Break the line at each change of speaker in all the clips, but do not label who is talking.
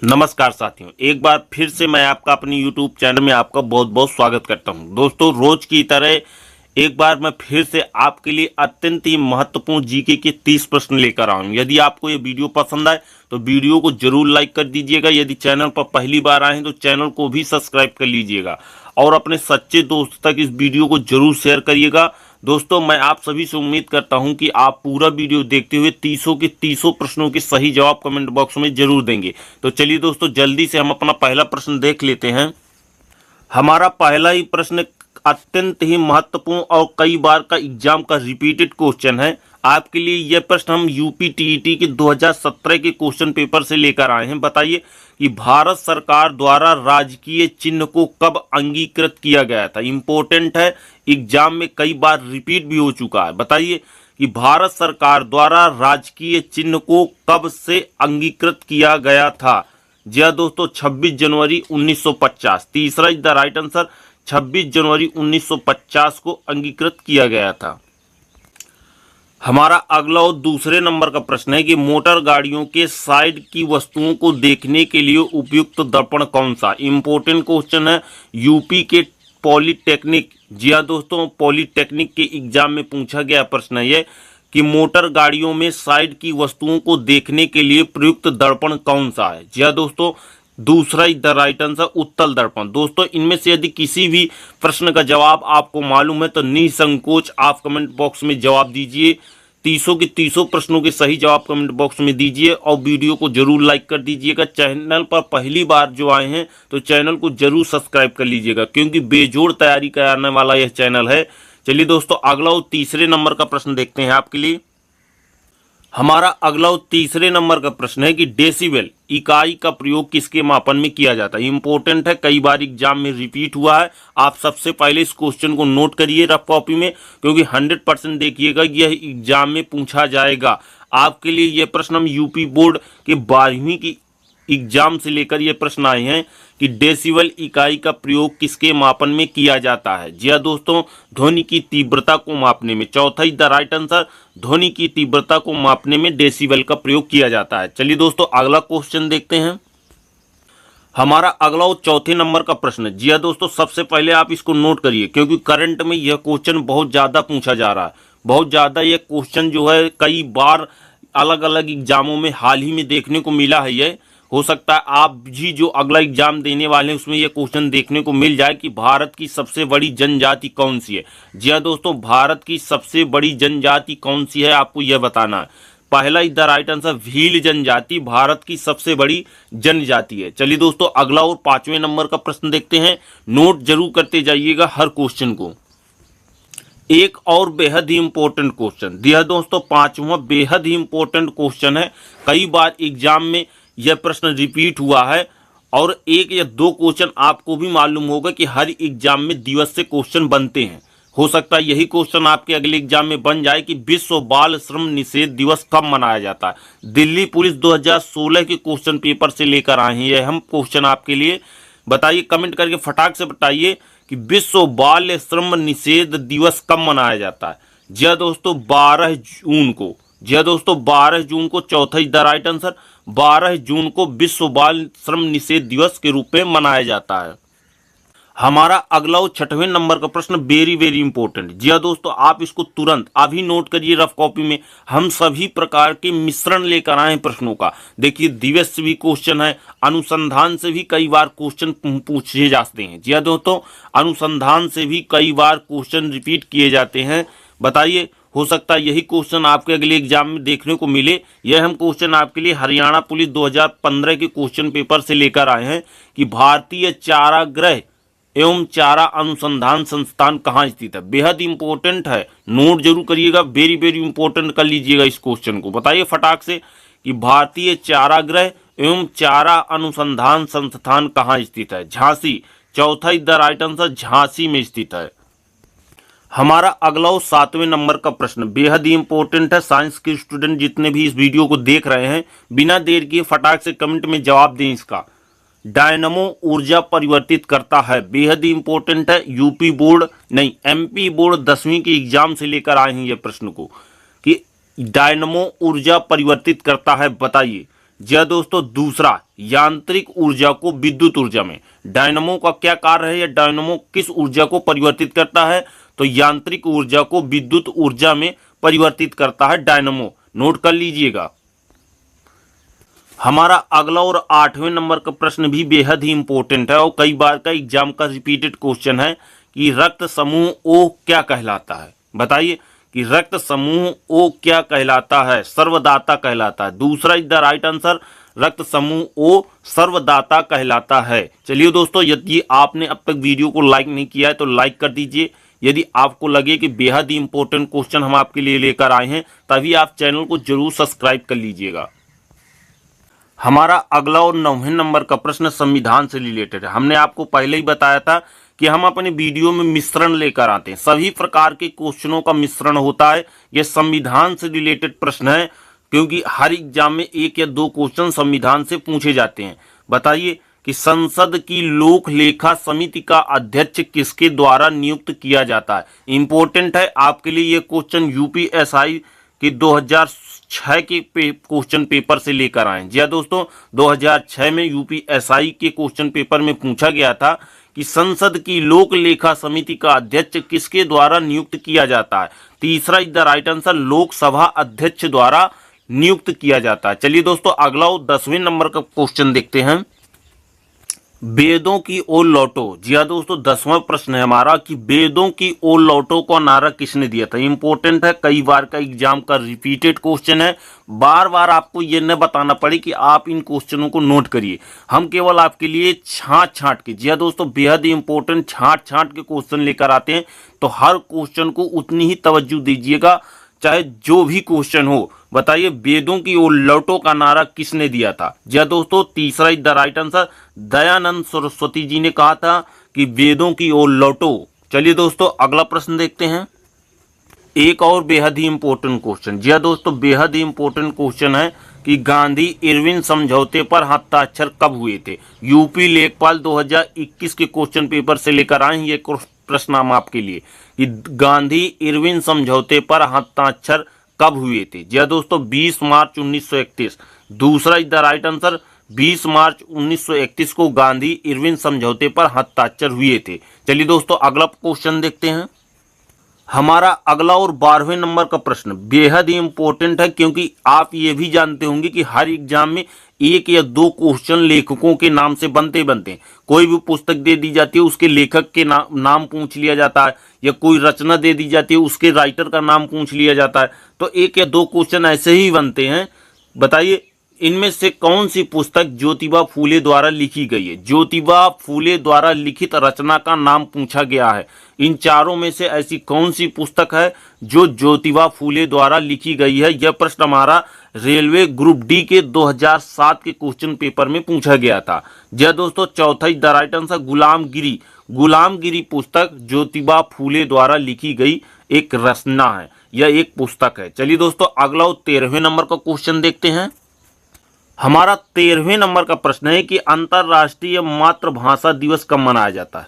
नमस्कार साथियों, एक बार फिर से मैं आपका अपनी यूट्यूब चैनल में आपका बहुत बहुत स्वागत करता हूं। दोस्तों, रोज की तरह एक बार मैं फिर से आपके लिए अत्यंत ही महत्वपूर्ण जीके के 30 प्रश्न लेकर आया हूं। यदि आपको ये वीडियो पसंद आए तो वीडियो को जरूर लाइक कर दीजिएगा। यदि चैनल पर पहली बार आए हैं तो चैनल को भी सब्सक्राइब कर लीजिएगा और अपने सच्चे दोस्त तक इस वीडियो को जरूर शेयर करिएगा। दोस्तों, मैं आप सभी से उम्मीद करता हूं कि आप पूरा वीडियो देखते हुए 30 के 30 प्रश्नों के सही जवाब कमेंट बॉक्स में जरूर देंगे। तो चलिए दोस्तों, जल्दी से हम अपना पहला प्रश्न देख लेते हैं। हमारा पहला ही प्रश्न अत्यंत ही महत्वपूर्ण और कई बार का एग्जाम का रिपीटेड क्वेश्चन है। आपके लिए यह प्रश्न हम यूपी टीईटी के 2017 के क्वेश्चन पेपर से लेकर आए हैं। बताइए कि भारत सरकार द्वारा राजकीय चिन्ह को कब अंगीकृत किया गया था। इंपॉर्टेंट है, एग्जाम में कई बार रिपीट भी हो चुका है। बताइए कि भारत सरकार द्वारा राजकीय चिन्ह को कब से अंगीकृत किया गया था। जी हाँ दोस्तों, 26 जनवरी 1950। तीसरा इज द राइट आंसर, 26 जनवरी 1950 को अंगीकृत किया गया था। हमारा अगला और दूसरे नंबर का प्रश्न है कि मोटर गाड़ियों के साइड की वस्तुओं को देखने के लिए उपयुक्त दर्पण कौन सा। इंपॉर्टेंट क्वेश्चन है, यूपी के पॉलिटेक्निक, जी हाँ दोस्तों, पॉलिटेक्निक के एग्जाम में पूछा गया प्रश्न है ये कि मोटर गाड़ियों में साइड की वस्तुओं को देखने के लिए प्रयुक्त दर्पण कौन सा है। जी हाँ दोस्तों, दूसरा इज द राइट आंसर, उत्तल दर्पण। दोस्तों, इनमें से यदि किसी भी प्रश्न का जवाब आपको मालूम है तो निसंकोच आप कमेंट बॉक्स में जवाब दीजिए। 30 के 30 प्रश्नों के सही जवाब कमेंट बॉक्स में दीजिए और वीडियो को जरूर लाइक कर दीजिएगा। चैनल पर पहली बार जो आए हैं तो चैनल को जरूर सब्सक्राइब कर लीजिएगा, क्योंकि बेजोड़ तैयारी कराने वाला यह चैनल है। चलिए दोस्तों, अगला और तीसरे नंबर का प्रश्न देखते हैं आपके लिए। हमारा अगला और तीसरे नंबर का प्रश्न है कि डेसिबल इकाई का प्रयोग किसके मापन में किया जाता है। इंपॉर्टेंट है, कई बार एग्जाम में रिपीट हुआ है। आप सबसे पहले इस क्वेश्चन को नोट करिए रफ कॉपी में, क्योंकि 100% देखिएगा यह एग्जाम में पूछा जाएगा। आपके लिए यह प्रश्न हम यूपी बोर्ड के 12वीं की एग्जाम से लेकर ये प्रश्न आए हैं कि डेसिबल इकाई का प्रयोग किसके मापन में किया जाता है। जी हाँ दोस्तों, ध्वनि की तीव्रता को मापने में। चौथा इज द राइट आंसर, ध्वनि की तीव्रता को मापने में डेसिबल का प्रयोग किया जाता है। चलिए दोस्तों, अगला क्वेश्चन देखते हैं। हमारा अगला और चौथे नंबर का प्रश्न है। जी हाँ दोस्तों, सबसे पहले आप इसको नोट करिए, क्योंकि करंट में यह क्वेश्चन बहुत ज्यादा पूछा जा रहा है। बहुत ज्यादा यह क्वेश्चन जो है कई बार अलग अलग एग्जामों में हाल ही में देखने को मिला है। यह हो सकता है आप भी जो अगला एग्जाम देने वाले हैं उसमें यह क्वेश्चन देखने को मिल जाए कि भारत की सबसे बड़ी जनजाति कौन सी है। जी हाँ दोस्तों, भारत की सबसे बड़ी जनजाति कौन सी है आपको यह बताना है। पहला is the right answer, Bhil जनजाति भारत की सबसे बड़ी जनजाति है। चलिए दोस्तों, अगला और 5वें नंबर का प्रश्न देखते हैं। नोट जरूर करते जाइएगा हर क्वेश्चन को। एक और बेहद ही इंपॉर्टेंट क्वेश्चन दिया दोस्तों, 5वां बेहद ही इंपॉर्टेंट क्वेश्चन है। कई बार एग्जाम में यह प्रश्न रिपीट हुआ है और एक या दो क्वेश्चन आपको भी मालूम होगा कि हर एग्जाम में दिवस से क्वेश्चन बनते हैं। हो सकता है यही क्वेश्चन आपके अगले एग्जाम में बन जाए कि विश्व बाल श्रम निषेध दिवस कब मनाया जाता है। दिल्ली पुलिस 2016 के क्वेश्चन पेपर से लेकर आए हैं यह हम क्वेश्चन आपके लिए। बताइए, कमेंट करके फटाक से बताइए कि विश्व बाल श्रम निषेध दिवस कब मनाया जाता है। जी हाँ दोस्तों, 12 जून को। जी हाँ दोस्तों, 12 जून को। चौथा इज द राइट आंसर, 12 जून को विश्व बाल श्रम निषेध दिवस के रूप में मनाया जाता है। हमारा अगला और 6वें नंबर का प्रश्न वेरी वेरी इंपॉर्टेंट। जी हाँ दोस्तों, आप इसको तुरंत अभी नोट करिए रफ कॉपी में। हम सभी प्रकार के मिश्रण लेकर आए हैं प्रश्नों का। देखिए, दिवस से भी क्वेश्चन है, अनुसंधान से भी कई बार क्वेश्चन पूछे जाते हैं। जी हाँ दोस्तों, अनुसंधान से भी कई बार क्वेश्चन रिपीट किए जाते हैं। बताइए, हो सकता है यही क्वेश्चन आपके अगले एग्जाम में देखने को मिले। यह हम क्वेश्चन आपके लिए हरियाणा पुलिस 2015 के क्वेश्चन पेपर से लेकर आए हैं कि भारतीय चारागृह एवं चारा अनुसंधान संस्थान कहाँ स्थित है। बेहद इंपॉर्टेंट है, नोट जरूर करिएगा, वेरी वेरी इंपॉर्टेंट कर लीजिएगा इस क्वेश्चन को। बताइए फटाक से कि भारतीय चारागृह एवं चारा अनुसंधान संस्थान कहाँ स्थित है। झांसी। चौथा is the right answer, Jhansi में स्थित है। हमारा अगला और 7वें नंबर का प्रश्न बेहद ही इंपॉर्टेंट है। साइंस के स्टूडेंट जितने भी इस वीडियो को देख रहे हैं, बिना देर किए फटाक से कमेंट में जवाब दें इसका। डायनमो ऊर्जा परिवर्तित करता है। बेहद ही इंपॉर्टेंट है, यूपी बोर्ड नहीं एमपी बोर्ड 10वीं के एग्जाम से लेकर आए हैं ये प्रश्न को कि डायनमो ऊर्जा परिवर्तित करता है। बताइए। जी दोस्तों, दूसरा यांत्रिक ऊर्जा को विद्युत ऊर्जा में। डायनमो का क्या कार्य है या डायनमो किस ऊर्जा को परिवर्तित करता है? तो यांत्रिक ऊर्जा को विद्युत ऊर्जा में परिवर्तित करता है डायनमो। नोट कर लीजिएगा। हमारा अगला और 8वें नंबर का प्रश्न भी बेहद ही इंपॉर्टेंट है और कई बार का एग्जाम का रिपीटेड क्वेश्चन है कि रक्त समूह ओ क्या कहलाता है? बताइए कि रक्त समूह ओ क्या कहलाता है? सर्वदाता कहलाता है। दूसरा इज द राइट आंसर, रक्त समूह ओ सर्वदाता कहलाता है। चलिए दोस्तों, यदि आपने अब तक वीडियो को लाइक नहीं किया है तो लाइक कर दीजिए। यदि आपको लगे कि बेहद ही इंपॉर्टेंट क्वेश्चन हम आपके लिए लेकर आए हैं तभी आप चैनल को जरूर सब्सक्राइब कर लीजिएगा। हमारा अगला और 9वें नंबर का प्रश्न संविधान से रिलेटेड है। हमने आपको पहले ही बताया था कि हम अपने वीडियो में मिश्रण लेकर आते हैं, सभी प्रकार के क्वेश्चनों का मिश्रण होता है। यह संविधान से रिलेटेड प्रश्न है क्योंकि हर एग्जाम में 1 या 2 क्वेश्चन संविधान से पूछे जाते हैं। बताइए कि संसद की लोक लेखा समिति का अध्यक्ष किसके द्वारा नियुक्त किया जाता है? इंपॉर्टेंट है आपके लिए। यह क्वेश्चन यूपीएसआई के 2006 के क्वेश्चन पेपर से लेकर आए। जी हाँ दोस्तों, 2006 में यूपीएसआई के क्वेश्चन पेपर में पूछा गया था कि संसद की लोक लेखा समिति का अध्यक्ष किसके द्वारा नियुक्त किया जाता है? तीसरा is the right answer, Lok Sabha अध्यक्ष द्वारा नियुक्त किया जाता है। चलिए दोस्तों, अगला 10वें नंबर का क्वेश्चन देखते हैं। वेदों की ओर लौटो। जी हाँ दोस्तों, 10वां प्रश्न है हमारा कि वेदों की ओर लौटो का नारा किसने दिया था? इंपॉर्टेंट है, कई बार का एग्जाम का रिपीटेड क्वेश्चन है। बार बार आपको ये न बताना पड़े कि आप इन क्वेश्चनों को नोट करिए, हम केवल आपके लिए छांट छांट के, जी हाँ दोस्तों, बेहद ही इंपॉर्टेंट छांट छांट के क्वेश्चन लेकर आते हैं। तो हर क्वेश्चन को उतनी ही तवज्जो दीजिएगा, चाहे जो भी क्वेश्चन हो। बताइए वेदों की ओर लौटो का नारा किसने दिया था? जी हाँ दोस्तों, तीसरा is the right answer, Dayanand Saraswati ji ने कहा था कि वेदों की ओर लौटो। चलिए दोस्तों, अगला प्रश्न देखते हैं। एक और बेहद ही इंपॉर्टेंट क्वेश्चन। जी हाँ दोस्तों, बेहद ही इंपॉर्टेंट क्वेश्चन है कि गांधी इरविन समझौते पर हस्ताक्षर कब हुए थे? यूपी लेखपाल 2021 के क्वेश्चन पेपर से लेकर आए हैं ये प्रश्न हम आपके लिए कि गांधी इरविन समझौते पर हस्ताक्षर कब हुए थे? जी हाँ दोस्तों, 20 मार्च 1931। दूसरा इज द राइट आंसर, 20 मार्च 1931 को गांधी इरविन समझौते पर हस्ताक्षर हुए थे। चलिए दोस्तों, अगला क्वेश्चन देखते हैं। हमारा अगला और 12वें नंबर का प्रश्न बेहद ही इंपॉर्टेंट है क्योंकि आप ये भी जानते होंगे कि हर एग्जाम में 1 या 2 क्वेश्चन लेखकों के नाम से बनते हैं। कोई भी पुस्तक दे दी जाती है उसके लेखक के नाम पूछ लिया जाता है, या कोई रचना दे दी जाती है उसके राइटर का नाम पूछ लिया जाता है। तो 1 या 2 क्वेश्चन ऐसे ही बनते हैं। बताइए इनमें से कौन सी पुस्तक ज्योतिबा फूले द्वारा लिखी गई है? ज्योतिबा फूले द्वारा लिखित रचना का नाम पूछा गया है। इन चारों में से ऐसी कौन सी पुस्तक है जो ज्योतिबा फूले द्वारा लिखी गई है? यह प्रश्न हमारा रेलवे ग्रुप डी के 2007 के क्वेश्चन पेपर में पूछा गया था। जी दोस्तों, चौथा द राइट आंसर, गुलामगिरी। गुलामगिरी पुस्तक ज्योतिबा फूले द्वारा लिखी गई एक रचना है, यह एक पुस्तक है। चलिए दोस्तों, अगला 13वें नंबर का क्वेश्चन देखते हैं। हमारा 13वें नंबर का प्रश्न है कि अंतर्राष्ट्रीय मातृभाषा दिवस कब मनाया जाता है?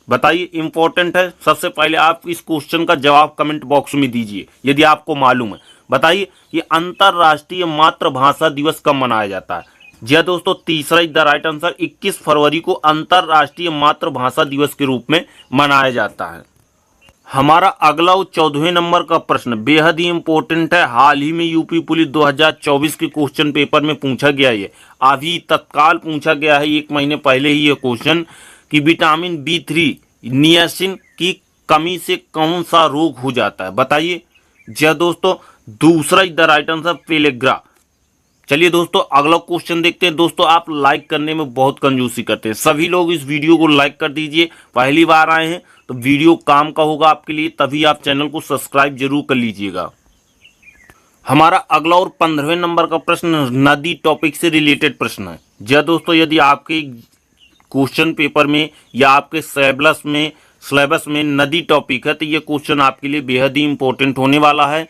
बताइए, इंपॉर्टेंट है। सबसे पहले आप इस क्वेश्चन का जवाब कमेंट बॉक्स में दीजिए यदि आपको मालूम है। बताइए कि अंतर्राष्ट्रीय मातृभाषा दिवस कब मनाया जाता है? जी हाँ दोस्तों, तीसरा इज द राइट आंसर, 21 फरवरी को अंतर्राष्ट्रीय मातृभाषा दिवस के रूप में मनाया जाता है। हमारा अगला 14वें नंबर का प्रश्न बेहद ही इंपॉर्टेंट है। हाल ही में यूपी पुलिस 2024 के क्वेश्चन पेपर में पूछा गया है, अभी तत्काल पूछा गया है, 1 महीने पहले ही ये क्वेश्चन कि विटामिन B3 नियासिन की कमी से कौन सा रोग हो जाता है? बताइए। जी दोस्तों, दूसरा is the right answer, pellagra. चलिए दोस्तों, अगला क्वेश्चन देखते हैं। दोस्तों, आप लाइक करने में बहुत कंजूसी करते हैं, सभी लोग इस वीडियो को लाइक कर दीजिए। पहली बार आए हैं तो वीडियो काम का होगा आपके लिए, तभी आप चैनल को सब्सक्राइब जरूर कर लीजिएगा। हमारा अगला और 15वें नंबर का प्रश्न नदी टॉपिक से रिलेटेड प्रश्न है। जी दोस्तों, यदि आपके क्वेश्चन पेपर में या आपके सिलेबस में नदी टॉपिक है तो ये क्वेश्चन आपके लिए बेहद ही इंपॉर्टेंट होने वाला है।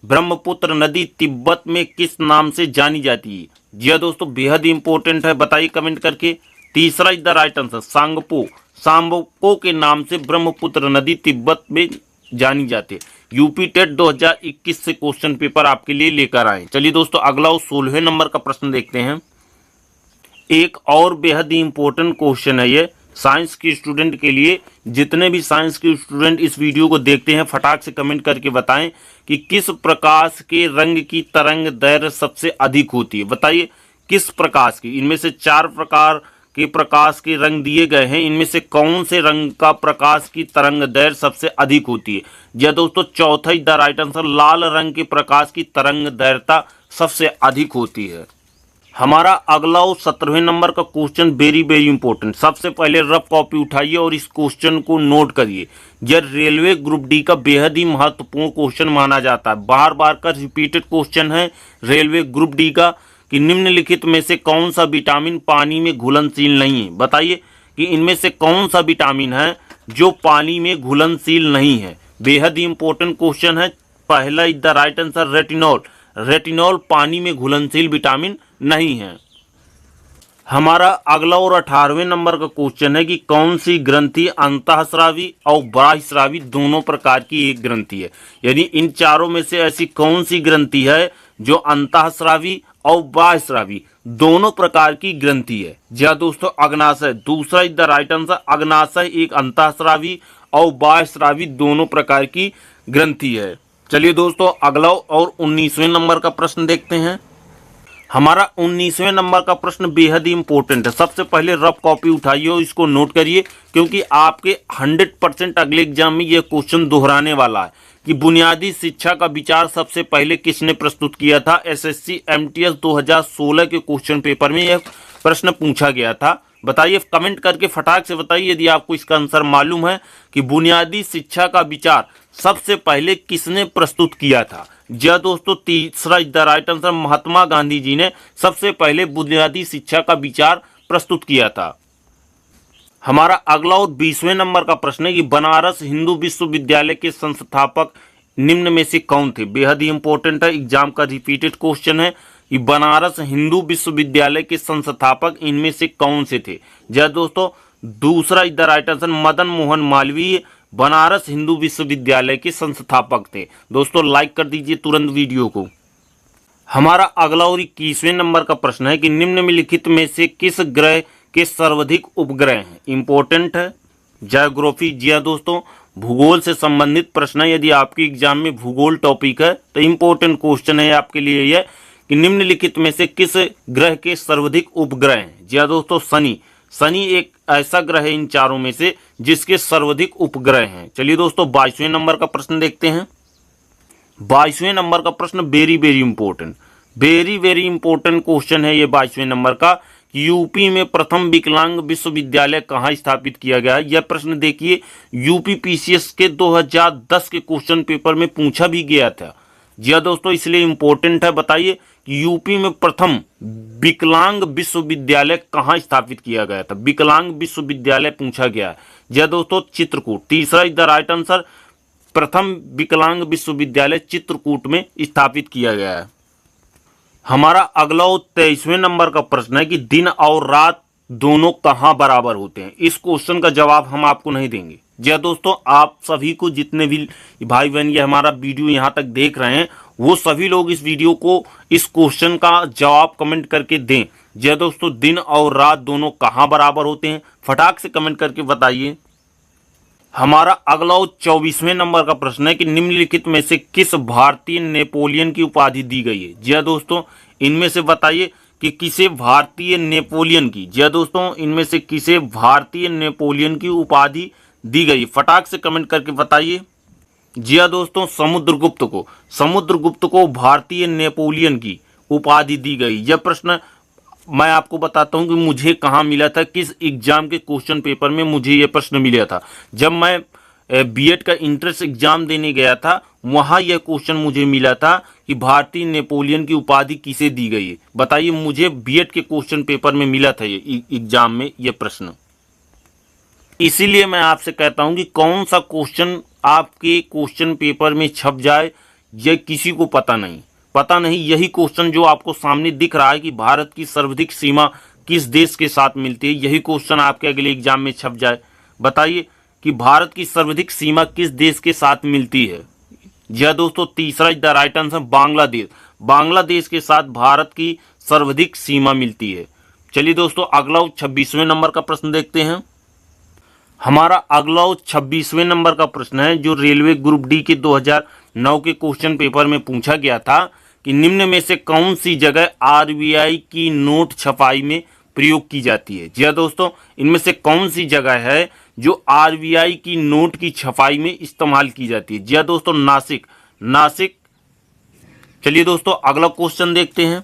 ब्रह्मपुत्र नदी तिब्बत में किस नाम से जानी जाती है? जी हाँ दोस्तों, बेहद ही इंपॉर्टेंट है, बताइए कमेंट करके। तीसरा is the right answer, Tsangpo. Tsangpo के नाम से ब्रह्मपुत्र नदी तिब्बत में जानी जाती है। यूपी टेट 2021 से क्वेश्चन पेपर आपके लिए लेकर आए। चलिए दोस्तों, अगला और 16वें नंबर का प्रश्न देखते हैं। एक और बेहद ही इम्पोर्टेंट क्वेश्चन है ये साइंस के स्टूडेंट के लिए। जितने भी साइंस के स्टूडेंट इस वीडियो को देखते हैं फटाक से कमेंट करके बताएं कि किस प्रकाश के रंग की तरंग दैर्घ्य सबसे अधिक होती है। बताइए किस प्रकाश की, इनमें से 4 प्रकार के प्रकाश के रंग दिए गए हैं, इनमें से कौन से रंग का प्रकाश की तरंग दैर्घ्य सबसे अधिक होती है। या दोस्तों चौथा इज द राइट आंसर, लाल रंग के प्रकाश की तरंग दैर्घ्यता सबसे अधिक होती है। हमारा अगला और 17वें नंबर का क्वेश्चन वेरी वेरी इंपॉर्टेंट। सबसे पहले रफ कॉपी उठाइए और इस क्वेश्चन को नोट करिए। यह रेलवे ग्रुप डी का बेहद ही महत्वपूर्ण क्वेश्चन माना जाता है, बार बार का रिपीटेड क्वेश्चन है रेलवे ग्रुप डी का कि निम्नलिखित में से कौन सा विटामिन पानी में घुलनशील नहीं है। बताइए कि इनमें से कौन सा विटामिन है जो पानी में घुलनशील नहीं है। बेहद ही इंपॉर्टेंट क्वेश्चन है। पहला is the right answer retinol. Retinol पानी में घुलनशील विटामिन नहीं है। हमारा अगला और 18वें नंबर का क्वेश्चन है कि कौन सी ग्रंथि अंतःस्रावी और बाह्यस्रावी दोनों प्रकार की एक ग्रंथि है। यानी इन चारों में से ऐसी कौन सी ग्रंथि है जो अंतःस्रावी और बाह्यस्रावी दोनों प्रकार की ग्रंथि है। जी दोस्तों अग्नाशय। दूसरा इज द राइट आंसर, अग्नाशय एक अंतःस्रावी और बाह्यस्रावी दोनों प्रकार की ग्रंथि है। चलिए दोस्तों अगला और 19वें नंबर का प्रश्न देखते हैं। हमारा 19वें नंबर का प्रश्न बेहद ही इंपॉर्टेंट है। सबसे पहले रफ कॉपी उठाइए और इसको नोट करिए क्योंकि आपके 100% अगले एग्जाम में यह क्वेश्चन दोहराने वाला है कि बुनियादी शिक्षा का विचार सबसे पहले किसने प्रस्तुत किया था। एसएससी एमटीएस 2016 के क्वेश्चन पेपर में यह प्रश्न पूछा गया था। बताइए कमेंट करके फटाक से बताइए यदि आपको इसका आंसर मालूम है कि बुनियादी शिक्षा का विचार सबसे पहले किसने प्रस्तुत किया था। जी दोस्तों तीसरा is the right answer, Mahatma Gandhi ji ने सबसे पहले बुनियादी शिक्षा का विचार प्रस्तुत किया था। हमारा अगला और 20वें नंबर का प्रश्न है कि बनारस हिंदू विश्वविद्यालय के संस्थापक निम्न में से कौन थे। बेहद ही इंपॉर्टेंट है, एग्जाम का रिपीटेड क्वेश्चन है कि बनारस हिंदू विश्वविद्यालय के संस्थापक इनमें से कौन से थे। जी दोस्तों दूसरा is the right answer, Madan Mohan Malviya Banaras Hindu विश्वविद्यालय के संस्थापक थे। दोस्तों लाइक कर दीजिए तुरंत वीडियो को। हमारा अगला और 21वें नंबर का प्रश्न है कि निम्नलिखित में से किस ग्रह के सर्वाधिक उपग्रह हैं। इंपॉर्टेंट है, ज्योग्राफी। जी हाँ दोस्तों भूगोल से संबंधित प्रश्न है। यदि आपके एग्जाम में भूगोल टॉपिक है तो इंपॉर्टेंट क्वेश्चन है आपके लिए यह कि निम्नलिखित में से किस ग्रह के सर्वाधिक उपग्रह हैं। जी हाँ दोस्तों शनि। शनि एक ऐसा ग्रह है इन चारों में से जिसके सर्वाधिक उपग्रह हैं। चलिए दोस्तों 22वें नंबर का प्रश्न देखते हैं। 22वें नंबर का प्रश्न very very important, very very important question है ये 22वें नंबर का कि यूपी में प्रथम विकलांग विश्वविद्यालय कहाँ स्थापित किया गया है। यह प्रश्न देखिए यूपी पीसीएस के 2010 के क्वेश्चन पेपर में पूछा भी गया था। जी हाँ दोस्तों इसलिए इंपॉर्टेंट है। बताइए कि यूपी में प्रथम विकलांग विश्वविद्यालय कहाँ स्थापित किया गया था। विकलांग विश्वविद्यालय पूछा गया है। जी हाँ दोस्तों चित्रकूट। तीसरा इज द राइट आंसर, प्रथम विकलांग विश्वविद्यालय चित्रकूट में स्थापित किया गया है। हमारा अगला और 23वें नंबर का प्रश्न है कि दिन और रात दोनों कहाँ बराबर होते हैं। इस क्वेश्चन का जवाब हम आपको नहीं देंगे। जी हाँ दोस्तों आप सभी को जितने भी भाई बहन ये हमारा वीडियो यहाँ तक देख रहे हैं वो सभी लोग इस वीडियो को इस क्वेश्चन का जवाब कमेंट करके दें। जी हाँ दोस्तों दिन और रात दोनों कहाँ बराबर होते हैं फटाक से कमेंट करके बताइए। हमारा अगला और 24वें नंबर का प्रश्न है कि निम्नलिखित में से किस भारतीय नेपोलियन की उपाधि दी गई है। जी हाँ दोस्तों इनमें से बताइए कि किसे भारतीय नेपोलियन की, जी हाँ दोस्तों इनमें से किसे भारतीय नेपोलियन की उपाधि दी गई, फटाक से कमेंट करके बताइए। जी हाँ दोस्तों समुद्रगुप्त को भारतीय नेपोलियन की उपाधि दी गई। यह प्रश्न मैं आपको बताता हूं कि मुझे कहाँ मिला था, किस एग्जाम के क्वेश्चन पेपर में मुझे यह प्रश्न मिला था। जब मैं बीएड का इंट्रेंस एग्जाम देने गया था वहां यह क्वेश्चन मुझे मिला था कि भारतीय नेपोलियन की उपाधि किसे दी गई है। बताइए मुझे बीएड के क्वेश्चन पेपर में मिला था ये एग्जाम में यह प्रश्न। इसीलिए मैं आपसे कहता हूं कि कौन सा क्वेश्चन आपके क्वेश्चन पेपर में छप जाए यह किसी को पता नहीं। यही क्वेश्चन जो आपको सामने दिख रहा है कि भारत की सर्वाधिक सीमा किस देश के साथ मिलती है, यही क्वेश्चन आपके अगले एग्जाम में छप जाए। बताइए कि भारत की सर्वाधिक सीमा किस देश के साथ मिलती है। जी हाँ दोस्तों तीसरा is the right answer, Bangladesh. Bangladesh के साथ भारत की सर्वाधिक सीमा मिलती है। चलिए दोस्तों, अगला 26वें नंबर का प्रश्न देखते हैं। हमारा अगला 26वें नंबर का प्रश्न है जो रेलवे ग्रुप डी के 2009 के क्वेश्चन पेपर में पूछा गया था कि निम्न में से कौन सी जगह आरबीआई की नोट छपाई में प्रयोग की जाती है। जी हाँ दोस्तों, इनमें से कौन सी जगह है जो आरबीआई की नोट की छपाई में इस्तेमाल की जाती है। जी हाँ दोस्तों, नासिक। चलिए दोस्तों, अगला क्वेश्चन देखते हैं।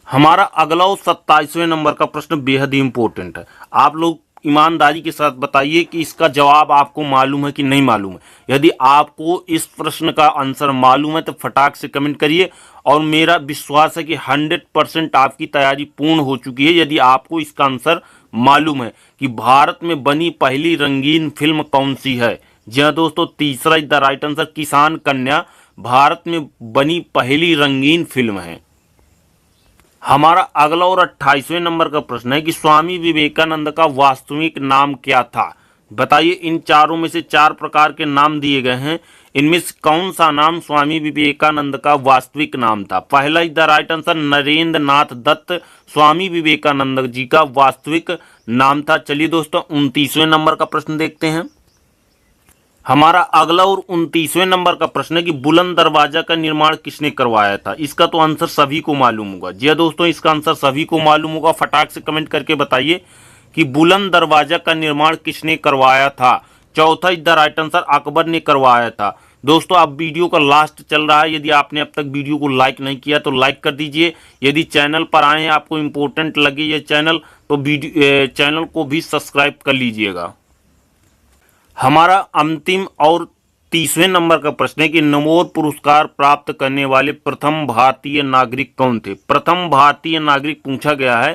हमारा अगला 27वें नंबर का प्रश्न बेहद ही इंपॉर्टेंट है। आप लोग ईमानदारी के साथ बताइए कि इसका जवाब आपको मालूम है कि नहीं मालूम है। यदि आपको इस प्रश्न का आंसर मालूम है तो फटाक से कमेंट करिए, और मेरा विश्वास है कि 100% आपकी तैयारी पूर्ण हो चुकी है यदि आपको इसका आंसर मालूम है कि भारत में बनी पहली रंगीन फिल्म कौन सी है। जी हाँ दोस्तों, तीसरा द राइट आंसर किसान कन्या भारत में बनी पहली रंगीन फिल्म है। हमारा अगला और 28वें नंबर का प्रश्न है कि स्वामी विवेकानंद का वास्तविक नाम क्या था। बताइए, इन चारों में से 4 प्रकार के नाम दिए गए हैं, इनमें से कौन सा नाम स्वामी विवेकानंद का वास्तविक नाम था। पहला द राइट आंसर नरेंद्र नाथ दत्त स्वामी विवेकानंद जी का वास्तविक नाम था। चलिए दोस्तों, 29वें नंबर का प्रश्न देखते हैं। हमारा अगला और 29वें नंबर का प्रश्न है कि बुलंद दरवाजा का निर्माण किसने करवाया था। इसका तो आंसर सभी को मालूम होगा। जी दोस्तों, इसका आंसर सभी को मालूम होगा। फटाक से कमेंट करके बताइए कि बुलंद दरवाजा का निर्माण किसने करवाया था। चौथा द राइट आंसर अकबर ने करवाया था। दोस्तों, अब वीडियो का लास्ट चल रहा है, यदि आपने अब तक वीडियो को लाइक नहीं किया तो लाइक कर दीजिए। यदि चैनल पर आए हैं, आपको इंपॉर्टेंट लगे ये चैनल, तो वीडियो चैनल को भी सब्सक्राइब कर लीजिएगा। हमारा अंतिम और 30वें नंबर का प्रश्न है कि नोबेल पुरस्कार प्राप्त करने वाले प्रथम भारतीय नागरिक कौन थे। प्रथम भारतीय नागरिक पूछा गया है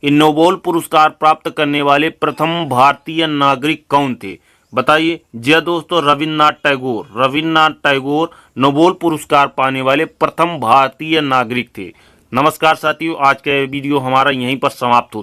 कि नोबेल पुरस्कार प्राप्त करने वाले प्रथम भारतीय नागरिक कौन थे। बताइए। जी दोस्तों, रविन्द्रनाथ टैगोर नोबेल पुरस्कार पाने वाले प्रथम भारतीय नागरिक थे। नमस्कार साथियों, आज का वीडियो हमारा यहीं पर समाप्त होता है।